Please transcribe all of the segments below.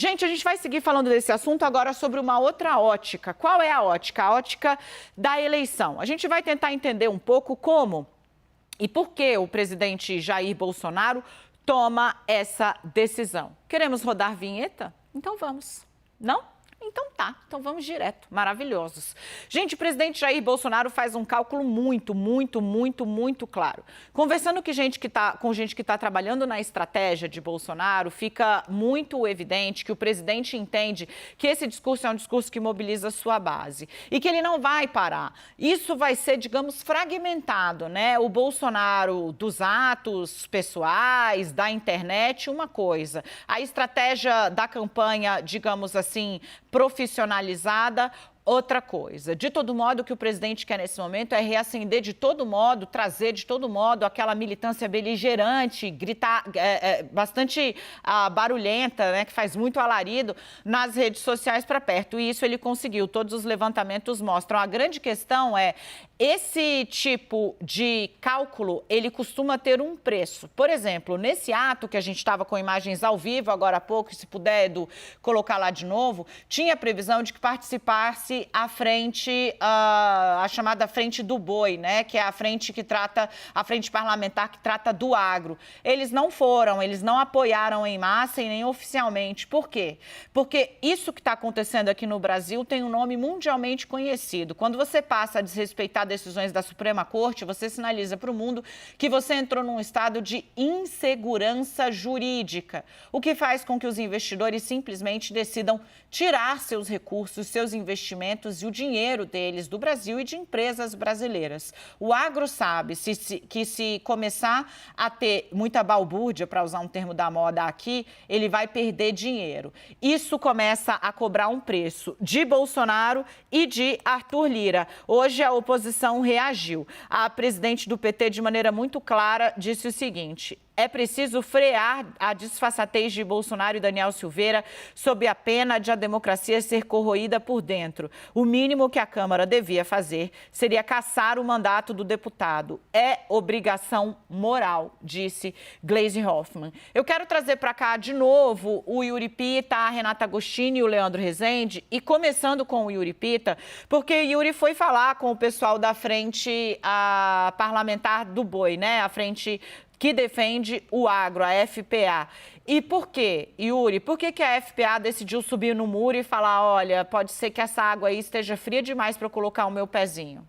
Gente, a gente vai seguir falando desse assunto agora sobre uma outra ótica. Qual é a ótica? A ótica da eleição. A gente vai tentar entender um pouco como e por que o presidente Jair Bolsonaro toma essa decisão. Queremos rodar vinheta? Então vamos. Não? Então tá, então vamos direto, maravilhosos. Gente, o presidente Jair Bolsonaro faz um cálculo muito claro. Conversando com gente que está trabalhando na estratégia de Bolsonaro, fica muito evidente que o presidente entende que esse discurso é um discurso que mobiliza a sua base e que ele não vai parar. Isso vai ser, digamos, fragmentado, né? O Bolsonaro dos atos pessoais, da internet, uma coisa. A estratégia da campanha, digamos assim, profissionalizada, outra coisa. De todo modo, o que o presidente quer nesse momento é reacender de todo modo, trazer de todo modo aquela militância beligerante, gritar, bastante barulhenta, né, que faz muito alarido nas redes sociais para perto. E isso ele conseguiu, todos os levantamentos mostram. A grande questão é, esse tipo de cálculo, ele costuma ter um preço. Por exemplo, nesse ato que a gente estava com imagens ao vivo agora há pouco, se puder, Edu, colocar lá de novo, tinha previsão de que participasse a frente, a chamada frente do boi, né? Que é a frente a frente parlamentar que trata do agro. Eles não foram, eles não apoiaram em massa e nem oficialmente. Por quê? Porque isso que está acontecendo aqui no Brasil tem um nome mundialmente conhecido. Quando você passa a desrespeitar decisões da Suprema Corte, você sinaliza para o mundo que você entrou num estado de insegurança jurídica, o que faz com que os investidores simplesmente decidam tirar seus recursos, seus investimentos e o dinheiro deles do Brasil e de empresas brasileiras. O agro sabe que se começar a ter muita balbúrdia, para usar um termo da moda aqui, ele vai perder dinheiro. Isso começa a cobrar um preço de Bolsonaro e de Arthur Lira. Hoje a oposição reagiu. A presidente do PT, de maneira muito clara, disse o seguinte: é preciso frear a disfarçatez de Bolsonaro e Daniel Silveira sob a pena de a democracia ser corroída por dentro. O mínimo que a Câmara devia fazer seria cassar o mandato do deputado. É obrigação moral, disse Gleisi Hoffmann. Eu quero trazer para cá de novo o Yuri Pita, a Renata Agostini e o Leandro Rezende, e começando com o Yuri Pita, porque o Yuri foi falar com o pessoal da frente parlamentar do boi, né? A frente que defende o agro, a FPA. E por quê, Yuri? Por que a FPA decidiu subir no muro e falar, olha, pode ser que essa água aí esteja fria demais para eu colocar o meu pezinho?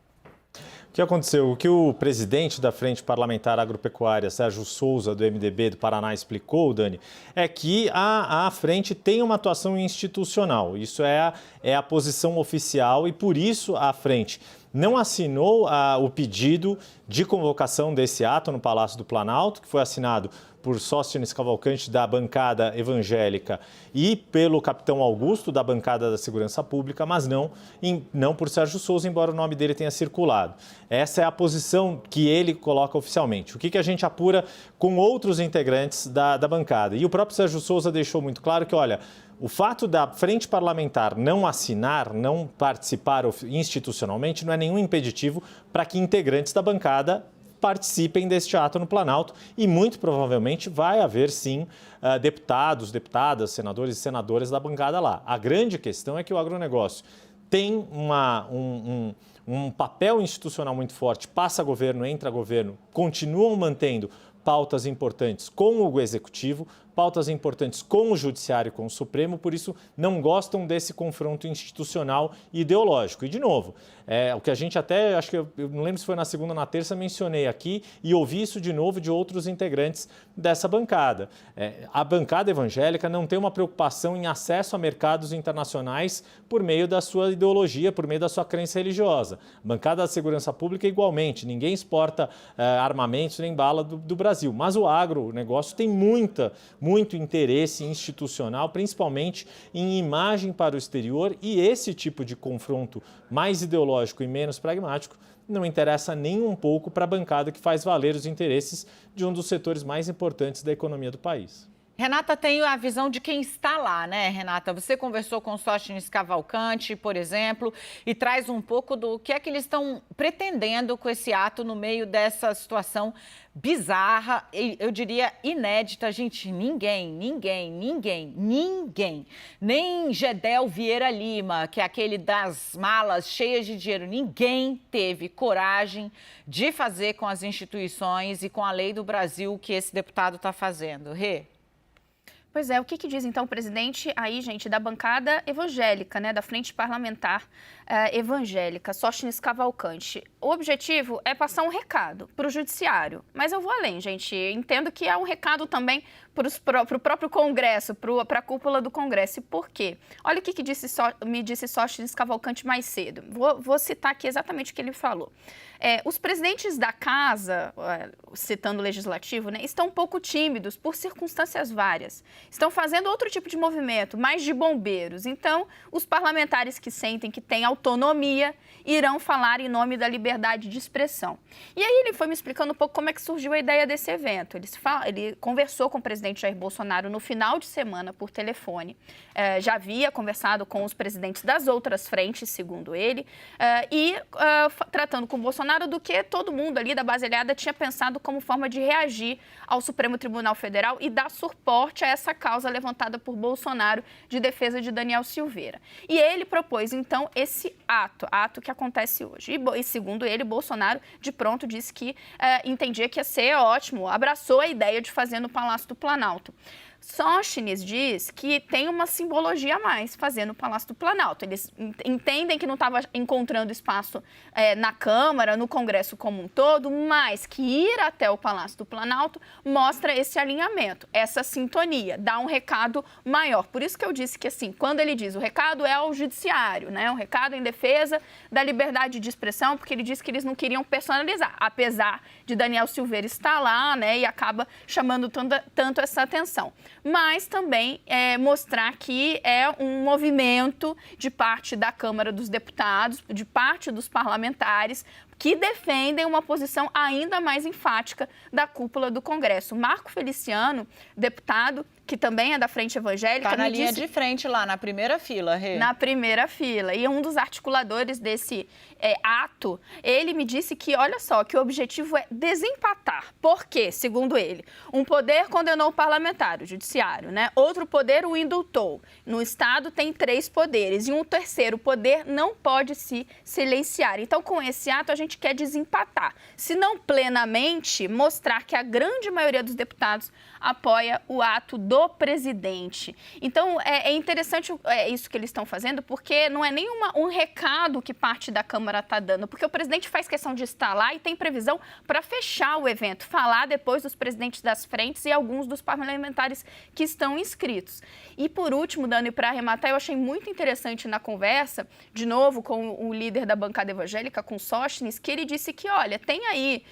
O que aconteceu? O que o presidente da Frente Parlamentar Agropecuária, Sérgio Souza, do MDB do Paraná, explicou, Dani, é que a frente tem uma atuação institucional. Isso é a posição oficial e, por isso, a frente não assinou o pedido de convocação desse ato no Palácio do Planalto, que foi assinado por Sóstenes Cavalcante, da bancada evangélica, e pelo capitão Augusto, da bancada da Segurança Pública, mas não por Sérgio Souza, embora o nome dele tenha circulado. Essa é a posição que ele coloca oficialmente. O que a gente apura com outros integrantes da bancada? E o próprio Sérgio Souza deixou muito claro que, olha, o fato da frente parlamentar não assinar, não participar institucionalmente, não é nenhum impeditivo para que integrantes da bancada participem deste ato no Planalto e muito provavelmente vai haver sim deputados, deputadas, senadores e senadoras da bancada lá. A grande questão é que o agronegócio tem um papel institucional muito forte, passa governo, entra governo, continuam mantendo pautas importantes com o Executivo, pautas importantes com o Judiciário e com o Supremo, por isso não gostam desse confronto institucional e ideológico. E, de novo, o que a gente até, acho que eu não lembro se foi na segunda ou na terça, mencionei aqui e ouvi isso de novo de outros integrantes dessa bancada. A bancada evangélica não tem uma preocupação em acesso a mercados internacionais por meio da sua ideologia, por meio da sua crença religiosa. A bancada da Segurança Pública, igualmente, ninguém exporta armamentos nem bala do Brasil, mas o agronegócio tem muito interesse institucional, principalmente em imagem para o exterior, e esse tipo de confronto mais ideológico e menos pragmático não interessa nem um pouco para a bancada que faz valer os interesses de um dos setores mais importantes da economia do país. Renata tem a visão de quem está lá, né, Renata? Você conversou com o Sóstenes Cavalcante, por exemplo, e traz um pouco do que é que eles estão pretendendo com esse ato no meio dessa situação bizarra, eu diria inédita. Gente, ninguém, nem Gedel Vieira Lima, que é aquele das malas cheias de dinheiro, ninguém teve coragem de fazer com as instituições e com a lei do Brasil o que esse deputado está fazendo. Rê? Pois é, o que diz então o presidente aí, gente, da bancada evangélica, né, da frente parlamentar evangélica, Sóstenes Cavalcante? O objetivo é passar um recado para o judiciário, mas eu vou além, gente, entendo que é um recado também para o próprio Congresso, para a cúpula do Congresso. E por quê? Olha o que me disse Sóstenes Cavalcante mais cedo. Vou citar aqui exatamente o que ele falou. Os presidentes da casa, citando o legislativo, né, estão um pouco tímidos por circunstâncias várias. Estão fazendo outro tipo de movimento, mais de bombeiros. Então, os parlamentares que sentem que têm autonomia irão falar em nome da liberdade de expressão. E aí ele foi me explicando um pouco como é que surgiu a ideia desse evento. Ele conversou com o presidente Jair Bolsonaro no final de semana por telefone. Já havia conversado com os presidentes das outras frentes, segundo ele, tratando com o Bolsonaro do que todo mundo ali da base aliada tinha pensado como forma de reagir ao Supremo Tribunal Federal e dar suporte a essa causa levantada por Bolsonaro de defesa de Daniel Silveira. E ele propôs, então, esse ato que acontece hoje. E segundo ele, Bolsonaro, de pronto, disse que entendia que ia ser ótimo, abraçou a ideia de fazer no Palácio do Planalto. Sóstenes diz que tem uma simbologia a mais fazer no Palácio do Planalto. Eles entendem que não estava encontrando espaço na Câmara, no Congresso como um todo, mas que ir até o Palácio do Planalto mostra esse alinhamento, essa sintonia, dá um recado maior. Por isso que eu disse que, assim, quando ele diz o recado é ao judiciário, né? Um recado em defesa da liberdade de expressão, porque ele disse que eles não queriam personalizar, apesar de Daniel Silveira estar lá, né? E acaba chamando tanto essa atenção. Mas também mostrar que é um movimento de parte da Câmara dos Deputados, de parte dos parlamentares, que defendem uma posição ainda mais enfática da cúpula do Congresso. Marco Feliciano, deputado, que também é da Frente Evangélica... Está na linha de frente lá, na primeira fila, Rê. Na primeira fila. E um dos articuladores desse ato, ele me disse que, olha só, que o objetivo é desempatar. Por quê? Segundo ele, um poder condenou o parlamentar, o judiciário, né? Outro poder o indultou. No Estado tem 3 poderes e um terceiro poder não pode se silenciar. Então, com esse ato, a gente quer desempatar. Se não plenamente, mostrar que a grande maioria dos deputados apoia o ato do presidente. Então, é interessante isso que eles estão fazendo, porque não é nem um recado que parte da Câmara está dando, porque o presidente faz questão de estar lá e tem previsão para fechar o evento, falar depois dos presidentes das frentes e alguns dos parlamentares que estão inscritos. E, por último, Dani, para arrematar, eu achei muito interessante na conversa, de novo, com o líder da bancada evangélica, com Sóstenes, que ele disse que, olha, tem aí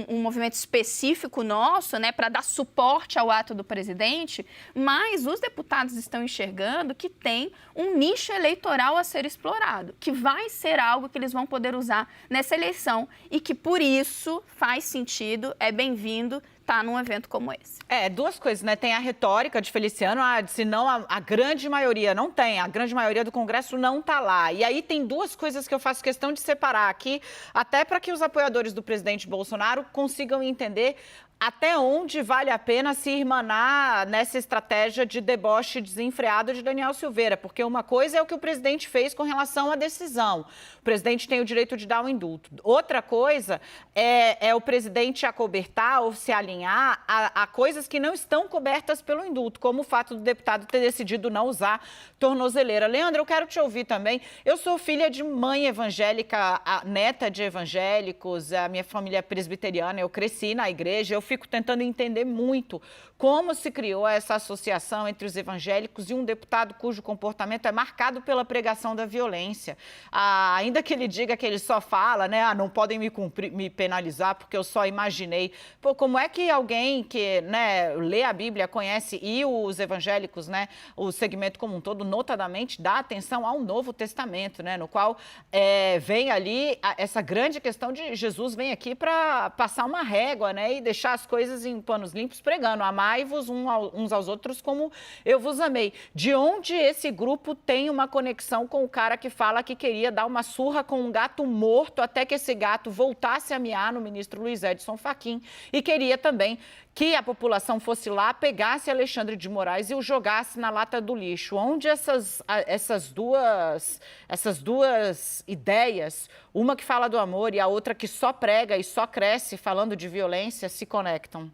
um movimento específico nosso, né, para dar suporte ao ato do presidente, mas os deputados estão enxergando que tem um nicho eleitoral a ser explorado, que vai ser algo que eles vão poder usar nessa eleição e que, por isso, faz sentido, é bem-vindo estar num evento como esse. Duas coisas, né? Tem a retórica de Feliciano, senão a grande maioria não tem, a grande maioria do Congresso não está lá. E aí tem duas coisas que eu faço questão de separar aqui, até para que os apoiadores do presidente Bolsonaro consigam entender até onde vale a pena se irmanar nessa estratégia de deboche desenfreado de Daniel Silveira, porque uma coisa é o que o presidente fez com relação à decisão. O presidente tem o direito de dar um indulto. Outra coisa é o presidente acobertar ou se alinhar a coisas que não estão cobertas pelo indulto, como o fato do deputado ter decidido não usar tornozeleira. Leandro, eu quero te ouvir também. Eu sou filha de mãe evangélica, neta de evangélicos, a minha família é presbiteriana, eu cresci na igreja, eu fico tentando entender muito como se criou essa associação entre os evangélicos e um deputado cujo comportamento é marcado pela pregação da violência. Ainda que ele diga que ele só fala, né, não podem me penalizar porque eu só imaginei. Pô, como é que alguém que, né, lê a Bíblia, conhece, e os evangélicos, né, o segmento como um todo, notadamente, dá atenção ao Novo Testamento, né, no qual vem ali essa grande questão de Jesus vem aqui para passar uma régua, né, e deixar as coisas em panos limpos, pregando: amar amai-vos uns aos outros como eu vos amei. De onde esse grupo tem uma conexão com o cara que fala que queria dar uma surra com um gato morto até que esse gato voltasse a miar no ministro Luiz Edson Fachin e queria também que a população fosse lá, pegasse Alexandre de Moraes e o jogasse na lata do lixo? Onde essas duas ideias, uma que fala do amor e a outra que só prega e só cresce falando de violência, se conectam?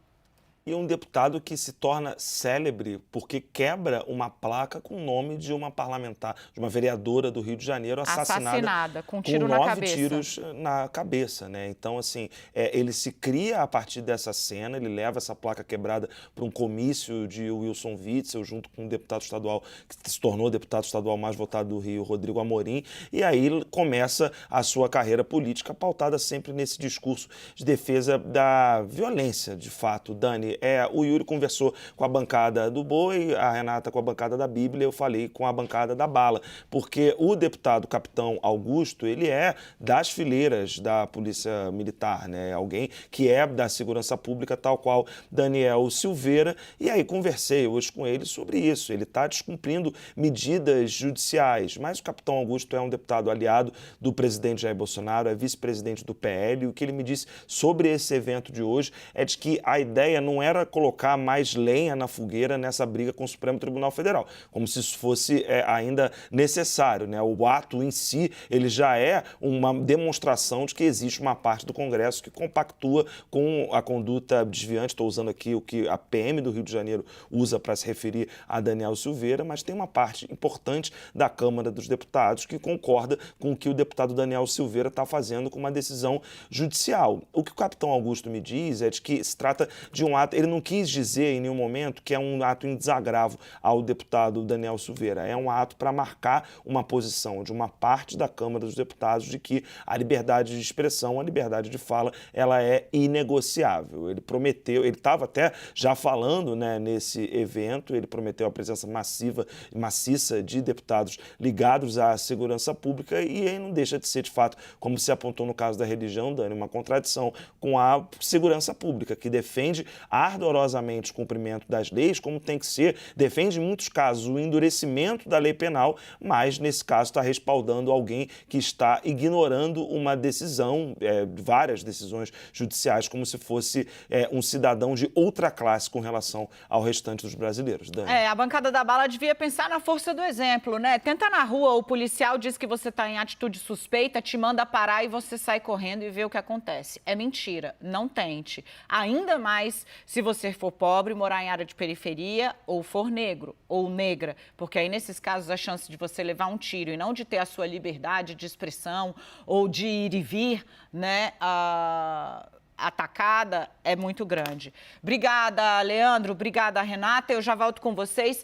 E um deputado que se torna célebre porque quebra uma placa com o nome de uma parlamentar, de uma vereadora do Rio de Janeiro assassinada com um tiro na 9 cabeça. tiros na cabeça, né? Então, assim, ele se cria a partir dessa cena, ele leva essa placa quebrada para um comício de Wilson Witzel, junto com um deputado estadual, que se tornou o deputado estadual mais votado do Rio, Rodrigo Amorim, e aí começa a sua carreira política pautada sempre nesse discurso de defesa da violência, de fato. Dani, o Yuri conversou com a bancada do Boi, a Renata com a bancada da Bíblia, eu falei com a bancada da Bala, porque o deputado capitão Augusto, ele é das fileiras da Polícia Militar, né? Alguém que é da segurança pública, tal qual Daniel Silveira, e aí conversei hoje com ele sobre isso. Ele está descumprindo medidas judiciais, mas o capitão Augusto é um deputado aliado do presidente Jair Bolsonaro, é vice-presidente do PL, e o que ele me disse sobre esse evento de hoje é de que a ideia não era colocar mais lenha na fogueira nessa briga com o Supremo Tribunal Federal, como se isso fosse ainda necessário, né? O ato em si, ele já é uma demonstração de que existe uma parte do Congresso que compactua com a conduta desviante. Estou usando aqui o que a PM do Rio de Janeiro usa para se referir a Daniel Silveira, mas tem uma parte importante da Câmara dos Deputados que concorda com o que o deputado Daniel Silveira está fazendo com uma decisão judicial. O que o capitão Augusto me diz é de que se trata de um ato, ele não quis dizer em nenhum momento que é um ato em desagravo ao deputado Daniel Silveira, é um ato para marcar uma posição de uma parte da Câmara dos Deputados de que a liberdade de expressão, a liberdade de fala, ela é inegociável. Ele prometeu, ele estava até já falando, né, nesse evento, ele prometeu a presença maciça de deputados ligados à segurança pública e aí não deixa de ser, de fato, como se apontou no caso da religião, Dani, uma contradição com a segurança pública, que defende ardorosamente o cumprimento das leis, como tem que ser, defende em muitos casos o endurecimento da lei penal, mas nesse caso está respaldando alguém que está ignorando uma decisão, várias decisões judiciais, como se fosse um cidadão de outra classe com relação ao restante dos brasileiros. Dani. A bancada da Bala devia pensar na força do exemplo, né? Tenta na rua, o policial diz que você está em atitude suspeita, te manda parar e você sai correndo e vê o que acontece. É mentira, não tente. Ainda mais se você for pobre, morar em área de periferia ou for negro ou negra, porque aí nesses casos a chance de você levar um tiro e não de ter a sua liberdade de expressão ou de ir e vir, né, atacada é muito grande. Obrigada, Leandro, obrigada, Renata, eu já volto com vocês.